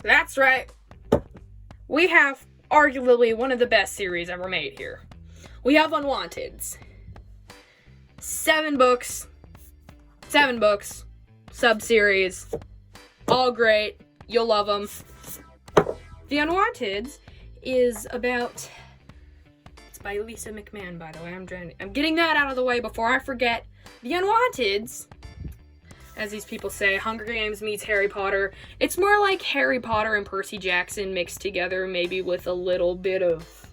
That's right. We have arguably one of the best series ever made here. We have Unwanteds. 7 books, sub-series, all great, you'll love them. The Unwanteds is about, it's by Lisa McMahon, by the way, I'm getting that out of the way before I forget. The Unwanteds, as these people say, Hunger Games meets Harry Potter. It's more like Harry Potter and Percy Jackson mixed together, maybe with a little bit of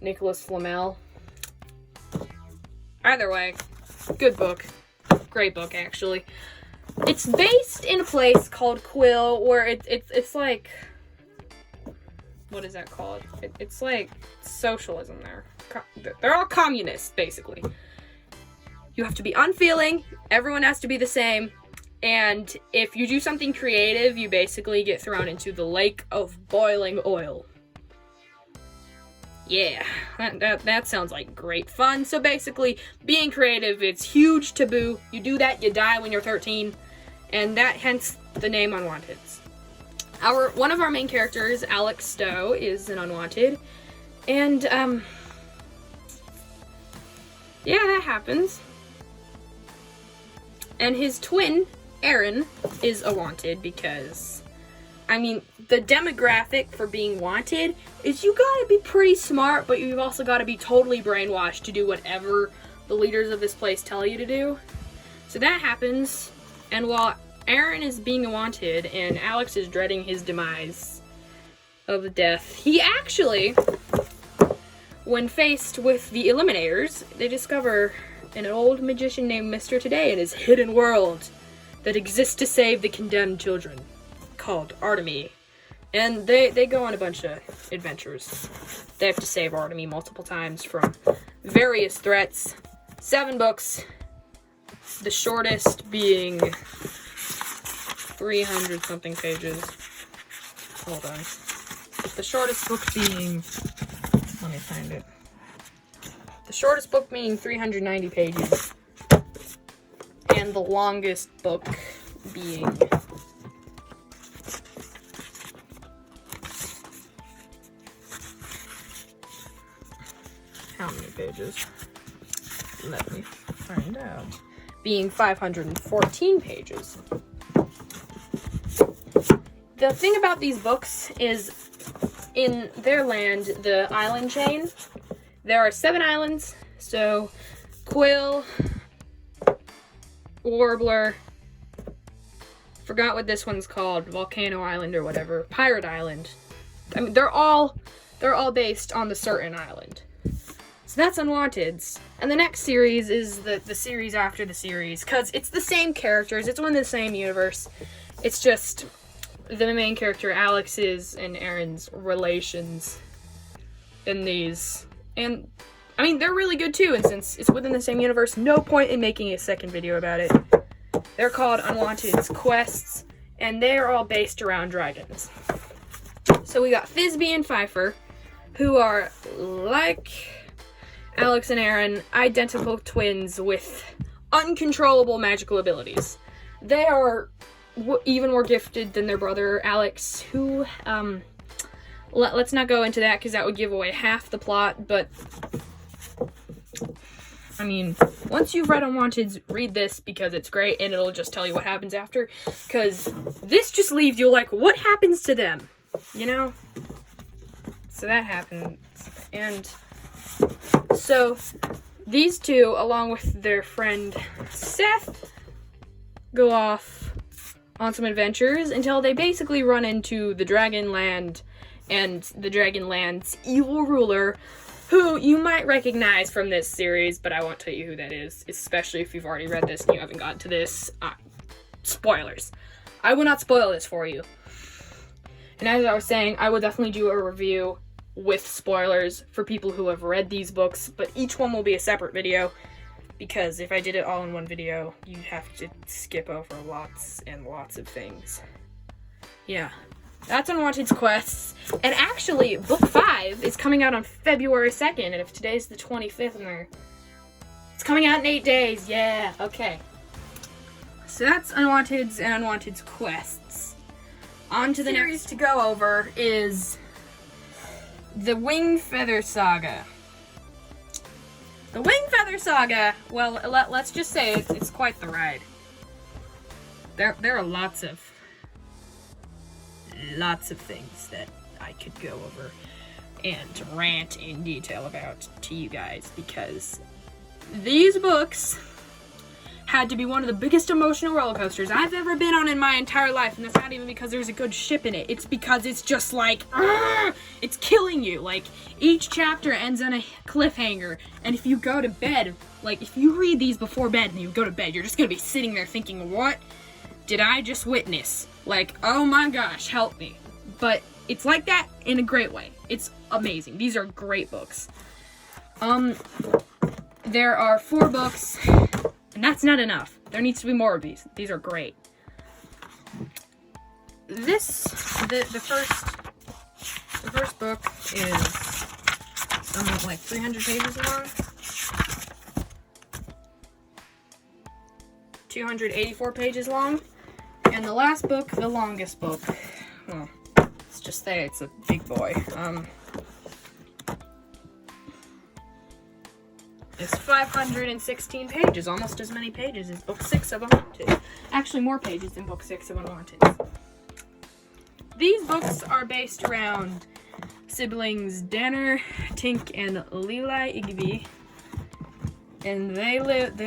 Nicholas Flamel. Either way, good book. Great book, actually. It's based in a place called Quill, where it's like, what is that called? It's like socialism there. They're all communists, basically. You have to be unfeeling, everyone has to be the same, and if you do something creative, you basically get thrown into the lake of boiling oil. Yeah, that sounds like great fun. So basically, being creative, it's huge taboo. You do that, you die when you're 13, and that hence the name Unwanteds. One of our main characters, Alex Stowe, is an Unwanted, and yeah, that happens. And his twin, Aaron, is a wanted because, I mean, the demographic for being wanted is you gotta be pretty smart, but you've also gotta be totally brainwashed to do whatever the leaders of this place tell you to do. So that happens, and while Aaron is being a wanted and Alex is dreading his demise of death, he actually, when faced with the Eliminators, they discover an old magician named Mr. Today in his hidden world that exists to save the condemned children, called Artemy. And they go on a bunch of adventures. They have to save Artemy multiple times from various threats. 7 books, the shortest being 300 something pages. Hold on. The shortest book being, let me find it. The shortest book being 390 pages. And the longest book being how many pages? Let me find out. Being 514 pages. The thing about these books is, in their land, the island chain, there are 7 islands, so Quill, Warbler, forgot what this one's called, Volcano Island or whatever, Pirate Island. I mean, they're all based on the certain island. So that's Unwanteds. And the next series is the series after the series, because it's the same characters, it's within the same universe. It's just the main character, Alex's and Aaron's relations in these. And, I mean, they're really good too, and since it's within the same universe, no point in making a second video about it. They're called Unwanted's Quests, and they're all based around dragons. So we got Thisbe and Pfeiffer, who are, like Alex and Aaron, identical twins with uncontrollable magical abilities. They are even more gifted than their brother Alex, who, let's not go into that because that would give away half the plot, but I mean, once you've read Unwanteds, read this because it's great and it'll just tell you what happens after, because this just leaves you like, what happens to them? You know? So that happens, and so these two, along with their friend Seth, go off on some adventures until they basically run into the Dragonland and the Dragonland's evil ruler, who you might recognize from this series, but I won't tell you who that is, especially if you've already read this and you haven't gotten to this. Spoilers. I will not spoil this for you. And as I was saying, I will definitely do a review with spoilers for people who have read these books, but each one will be a separate video, because if I did it all in one video, you'd have to skip over lots and lots of things. Yeah. That's Unwanted's Quests. And actually, book 5 is coming out on February 2nd, and if today's the 25th, it's coming out in 8 days. Yeah, okay. So that's Unwanted's and Unwanted's Quests. On to the series to go over is the Wing Feather Saga. The Wing Feather Saga, well, let's just say it's quite the ride. There are lots of things that I could go over and rant in detail about to you guys, because these books had to be one of the biggest emotional roller coasters I've ever been on in my entire life, and that's not even because there's a good ship in it. It's because it's just like, it's killing you. Like, each chapter ends on a cliffhanger, and if you go to bed, like, if you read these before bed and you go to bed, you're just gonna be sitting there thinking, what did I just witness? Like, oh my gosh, help me. But it's like that in a great way. It's amazing. These are great books. There are 4 books, and that's not enough. There needs to be more of these. These are great. The first book is like 300 pages long. 284 pages long. And the last book, the longest book, well, let's just say it's a big boy. It's 516 pages, almost as many pages as Book 6 of Unwanted. Actually, more pages than Book 6 of Unwanted. These books are based around siblings Danner, Tink, and Leela Igby, and they live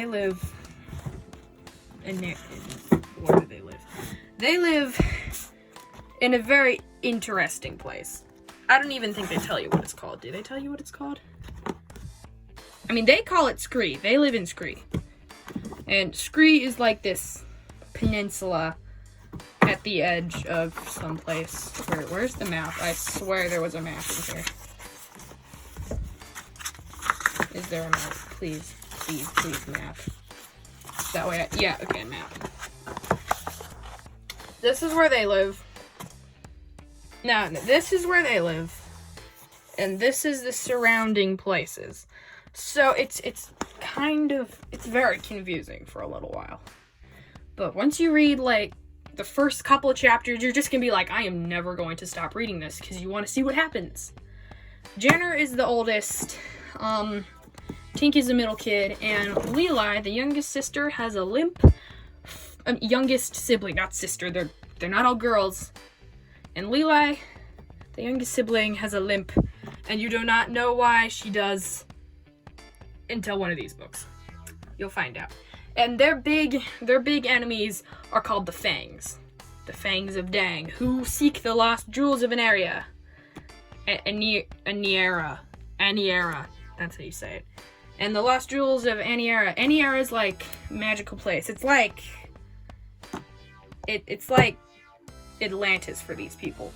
in where do they live? They live in a very interesting place. I don't even think they tell you what it's called. Do they tell you what it's called? I mean, they call it Scree. They live in Scree. And Scree is like this peninsula at the edge of some place. Where's the map? I swear there was a map in here. Is there a map? Please, map. That way okay, map. This is where they live. No, this is where they live. And this is the surrounding places. So it's very confusing for a little while. But once you read, like, the first couple of chapters, you're just gonna be like, I am never going to stop reading this, because you want to see what happens. Jenner is the oldest, Tink is the middle kid, and Leela, the youngest sister, has a limp. Youngest sibling, not sister, they're not all girls. And Leela, the youngest sibling, has a limp, and you do not know why she does until one of these books. You'll find out. And their big enemies are called the Fangs. The Fangs of Dang, who seek the lost jewels of Aniara. Aniara. That's how you say it. And the lost jewels of Aniara. Aniara is like a magical place. It's like Atlantis for these people.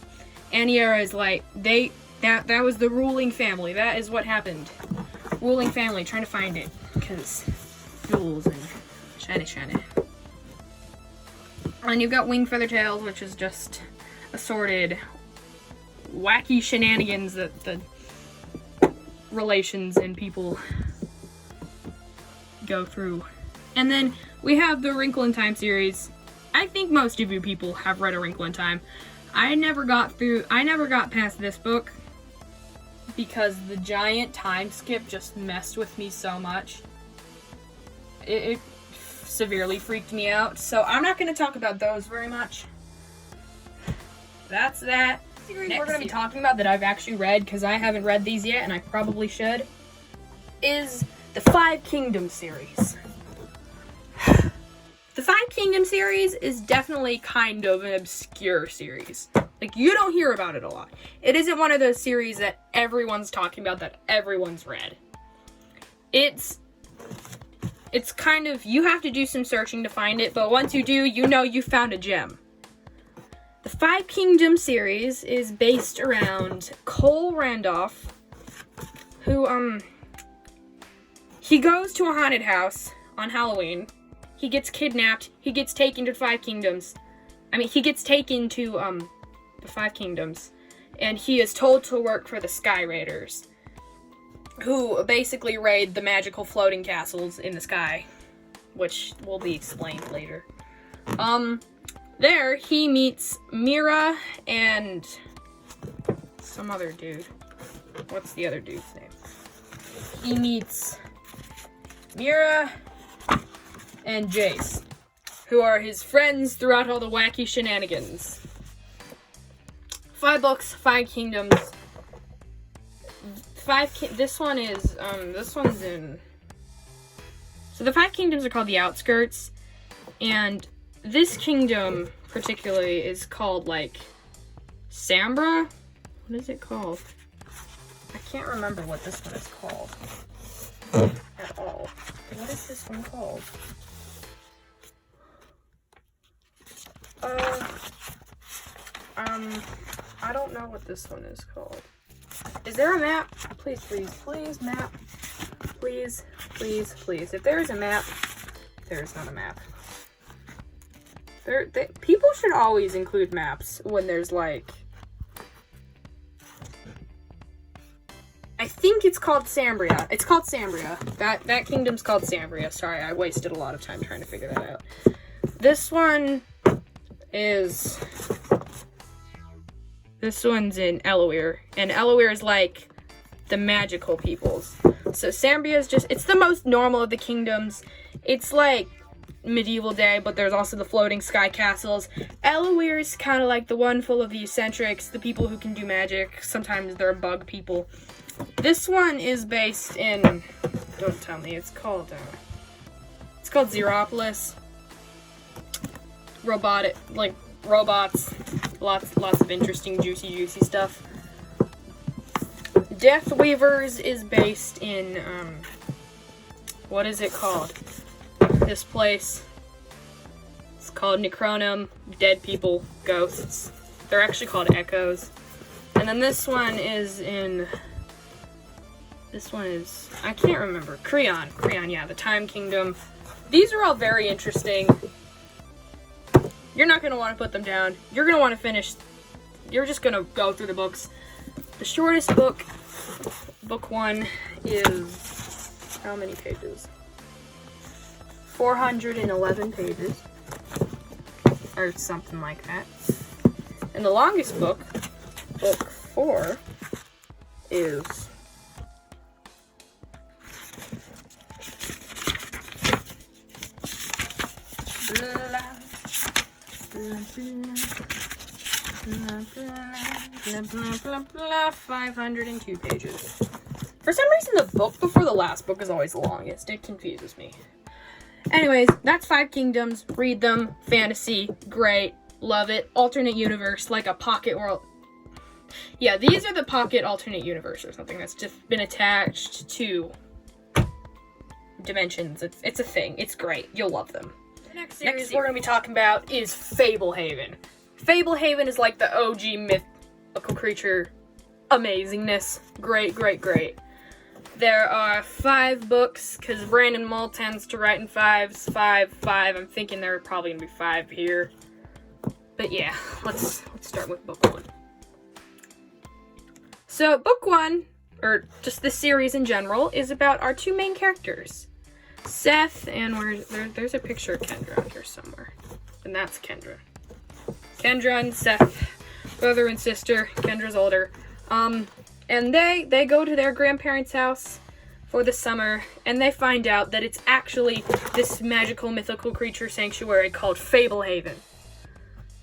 Aniara is like that was the ruling family. That is what happened. Ruling family trying to find it, because jewels and shiny. And you've got Wing Feather Tales, which is just assorted wacky shenanigans that the relations and people go through. And then we have the Wrinkle in Time series. I think most of you people have read A Wrinkle in Time. I never got past this book because the giant time skip just messed with me so much. It severely freaked me out, so I'm not going to talk about those very much. That's that. Series we're going to be talking about that I've actually read, because I haven't read these yet, and I probably should, is the Five Kingdoms series. The Five Kingdoms series is definitely kind of an obscure series. Like, you don't hear about it a lot. It isn't one of those series that everyone's talking about, that everyone's read. It's kind of, you have to do some searching to find it, but once you do, you know you found a gem. The Five Kingdoms series is based around Cole Randolph, who, he goes to a haunted house on Halloween. He gets kidnapped. He gets taken to Five Kingdoms. He gets taken to, the Five Kingdoms. And he is told to work for the Sky Raiders, who basically raid the magical floating castles in the sky, which will be explained later. There, he meets Mira and some other dude. What's the other dude's name? He meets Mira and Jace, who are his friends throughout all the wacky shenanigans. 5 books, 5 kingdoms. This one's in... So the 5 kingdoms are called the Outskirts, and this kingdom particularly is called, like, Sambra? What is it called? I can't remember what this one is called at all. What is this one called? I don't know what this one is called. Is there a map? Please, please, please, map. Please, please, please. If there is a map, there is not a map. People should always include maps when there's, like... I think it's called Sambria. It's called Sambria. That kingdom's called Sambria. Sorry, I wasted a lot of time trying to figure that out. This one's in Elawir, and Elawir is like the magical peoples. So Sambria is it's the most normal of the kingdoms. It's like medieval day, but there's also the floating sky castles. Elawir is kind of like the one full of the eccentrics, the people who can do magic. Sometimes they're bug people. This one is based in, don't tell me, it's called Xeropolis. Robots, lots of interesting, juicy stuff. Death Weavers is based in, what is it called? This place. It's called Necronum, dead people, ghosts. They're actually called echoes. And then this one is, I can't remember, Creon, yeah, the Time Kingdom. These are all very interesting. You're not going to want to put them down. You're going to want to finish. You're just going to go through the books. The shortest book, book 1, is how many pages? 411 pages. Or something like that. And the longest book, book 4, is... blah, blah, blah, 502 pages. For some reason, the book before the last book is always the longest. It confuses me. Anyways, that's 5 kingdoms. Read them. Fantasy. Great. Love it. Alternate universe. Like a pocket world. Yeah, these are the pocket alternate universe or something that's just been attached to dimensions. It's a thing. It's great. You'll love them. The next series we're going to be talking about is Fablehaven. Fablehaven is like the OG mythical creature amazingness. Great, great, great. There are 5 books, because Brandon Mull tends to write in 5s. 5. I'm thinking there are probably going to be 5 here. But yeah, let's start with book 1. So book 1, or just the series in general, is about our 2 main characters. Seth, and there's a picture of Kendra out here somewhere. And that's Kendra. Kendra and Seth, brother and sister. Kendra's older. And they go to their grandparents' house for the summer, and they find out that it's actually this magical mythical creature sanctuary called Fablehaven.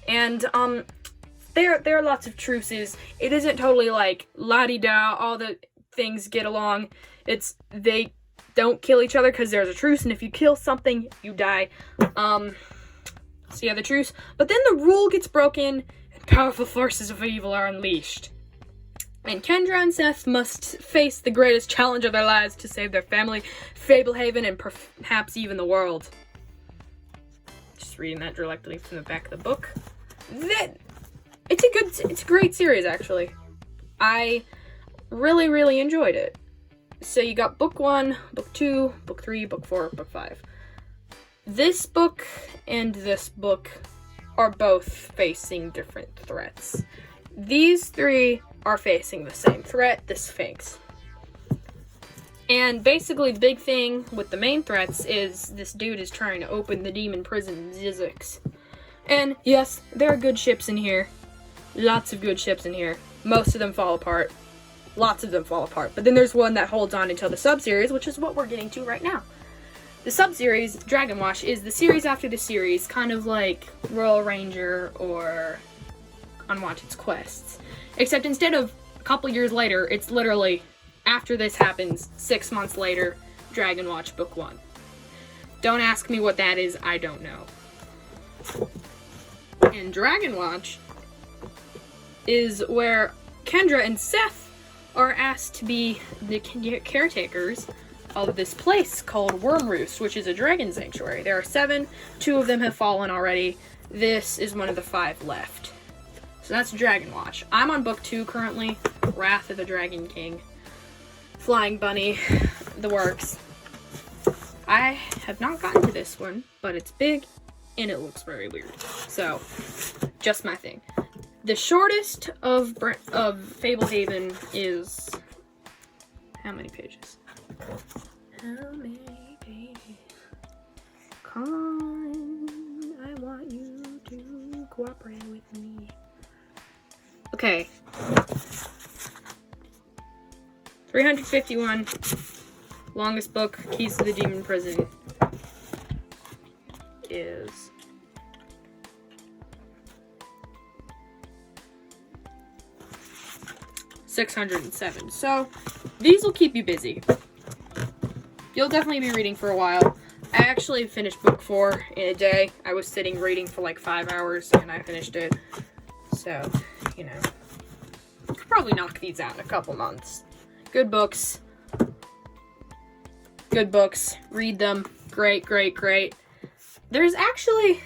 And there are lots of truces. It isn't totally like la-di-da, all the things get along. It's they don't kill each other because there's a truce, and if you kill something, you die. So yeah, the truce. But then the rule gets broken, and powerful forces of evil are unleashed. And Kendra and Seth must face the greatest challenge of their lives to save their family, Fablehaven, and perhaps even the world. Just reading that directly from the back of the book. It's a great series, actually. I really, really enjoyed it. So you got book 1, book 2, book 3, book 4, book 5. This book and this book are both facing different threats. These 3 are facing the same threat, the Sphinx. And basically the big thing with the main threats is this dude is trying to open the demon prison Zizix. And yes, there are good ships in here. Lots of good ships in here. Most of them fall apart. Lots of them fall apart. But then there's one that holds on until the sub-series, which is what we're getting to right now. The sub-series, Dragon Watch, is the series after the series, kind of like Royal Ranger or Unwanted's Quests. Except instead of a couple years later, it's literally after this happens, 6 months later, Dragon Watch Book 1. Don't ask me what that is, I don't know. And Dragon Watch is where Kendra and Seth are asked to be the caretakers of this place called Wormroost, which is a dragon sanctuary. There are 7, 2 of them have fallen already. This is one of the 5 left. So that's Dragon Watch. I'm on book 2 currently, Wrath of the Dragon King. Flying Bunny, the works. I have not gotten to this one, but it's big and it looks very weird. So, just my thing. The shortest of Fablehaven is... how many pages? How many pages? Come on, I want you to cooperate with me. Okay. 351. Longest book, Keys to the Demon Prison, is... 607. So, these will keep you busy. You'll definitely be reading for a while. I actually finished book 4 in a day. I was sitting reading for like 5 hours and I finished it. So, you know, I could probably knock these out in a couple months. Good books. Good books. Read them. Great, great, great. There's actually...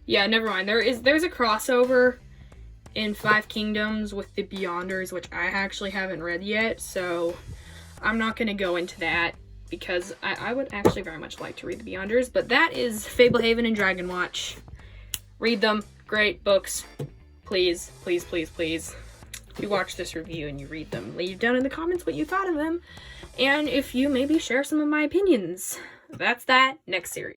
yeah, never mind. There's a crossover in Five Kingdoms with the Beyonders, which I actually haven't read yet, so I'm not going to go into that because I would actually very much like to read the Beyonders, but that is Fablehaven and Dragon Watch. Read them. Great books. Please, please, please, please. If you watch this review and you read them, leave down in the comments what you thought of them, and if you maybe share some of my opinions. That's that. Next series.